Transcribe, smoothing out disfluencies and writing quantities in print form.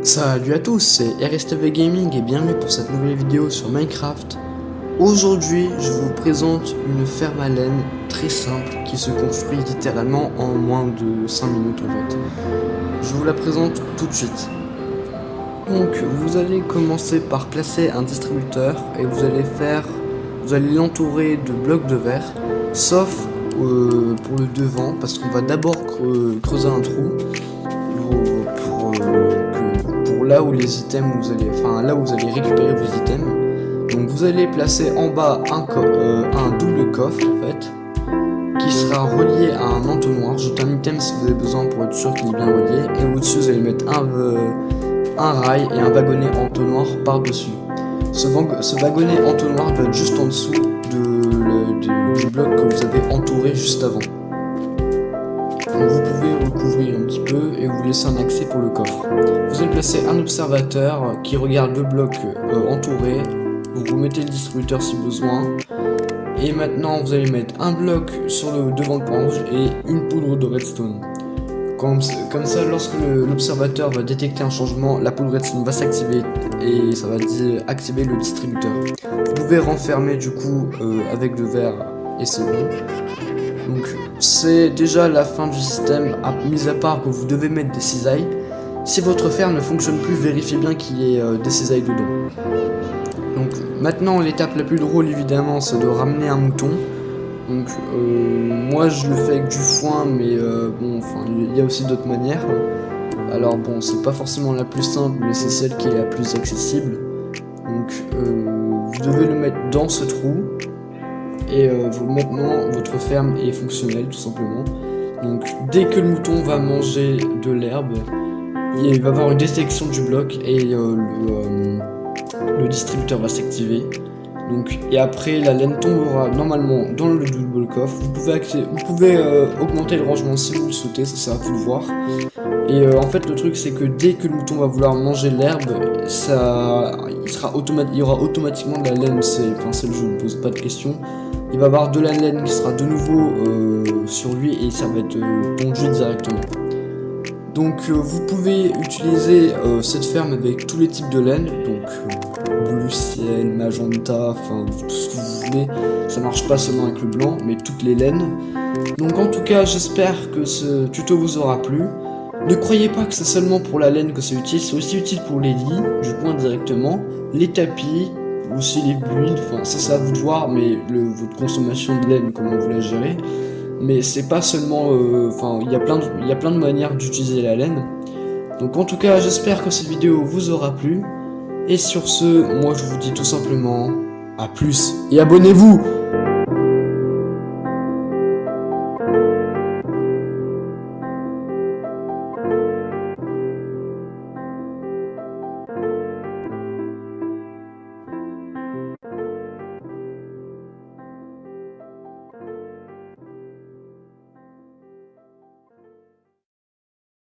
Salut à tous, c'est RSTV Gaming et bienvenue pour cette nouvelle vidéo sur Minecraft. Aujourd'hui, je vous présente une ferme à laine très simple qui se construit littéralement en moins de 5 minutes en fait. Je vous la présente tout de suite. Donc, vous allez commencer par placer un distributeur et vous allez l'entourer de blocs de verre, sauf pour le devant, parce qu'on va d'abord creuser un trou pour là où les items là où vous allez récupérer vos items. Donc vous allez placer en bas un double coffre en fait, qui sera relié à un entonnoir. Jetez un item si vous avez besoin pour être sûr qu'il est bien relié. Et au-dessus vous allez mettre un rail et un wagonnet entonnoir par-dessus. Ce wagonnet entonnoir va être juste en dessous du bloc que vous avez entouré juste avant. Donc vous pouvez recouvrir un petit peu et vous laisser un accès pour le coffre. Vous allez placer un observateur qui regarde le bloc entouré. Vous remettez le distributeur si besoin. Et maintenant vous allez mettre un bloc sur le devant le point rouge et une poudre de redstone. Comme ça, lorsque l'observateur va détecter un changement, la poudre redstone va s'activer et ça va activer le distributeur. Vous pouvez renfermer du coup avec le verre et c'est bon. Donc c'est déjà la fin du système, mis à part que vous devez mettre des cisailles. Si votre fer ne fonctionne plus, vérifiez bien qu'il y ait des cisailles dedans. Donc maintenant l'étape la plus drôle évidemment c'est de ramener un mouton. Donc moi je le fais avec du foin, mais il y a aussi d'autres manières. Alors bon, c'est pas forcément la plus simple, mais c'est celle qui est la plus accessible. Donc vous devez le mettre dans ce trou. Et maintenant votre ferme est fonctionnelle tout simplement. Donc dès que le mouton va manger de l'herbe, il va avoir une détection du bloc et le distributeur va s'activer. Donc, et après la laine tombera normalement dans le double coffre. Vous pouvez augmenter le rangement si vous le souhaitez, ça c'est à vous de voir. Et en fait le truc c'est que dès que le mouton va vouloir manger l'herbe, il y aura automatiquement de la laine, c'est le jeu, ne pose pas de questions. Il va y avoir de la laine qui sera de nouveau sur lui et ça va être pondu directement. Donc vous pouvez utiliser cette ferme avec tous les types de laine, donc bleu ciel, magenta, enfin tout ce que vous voulez. Ça marche pas seulement avec le blanc, mais toutes les laines. Donc en tout cas j'espère que ce tuto vous aura plu. Ne croyez pas que c'est seulement pour la laine que c'est aussi utile pour les lits, du coin directement, les tapis, aussi les builds, enfin ça c'est à vous de voir, mais votre consommation de laine, comment vous la gérez. Mais c'est pas seulement, il y a plein de manières d'utiliser la laine. Donc en tout cas j'espère que cette vidéo vous aura plu. Et sur ce, moi je vous dis tout simplement, à plus et abonnez-vous.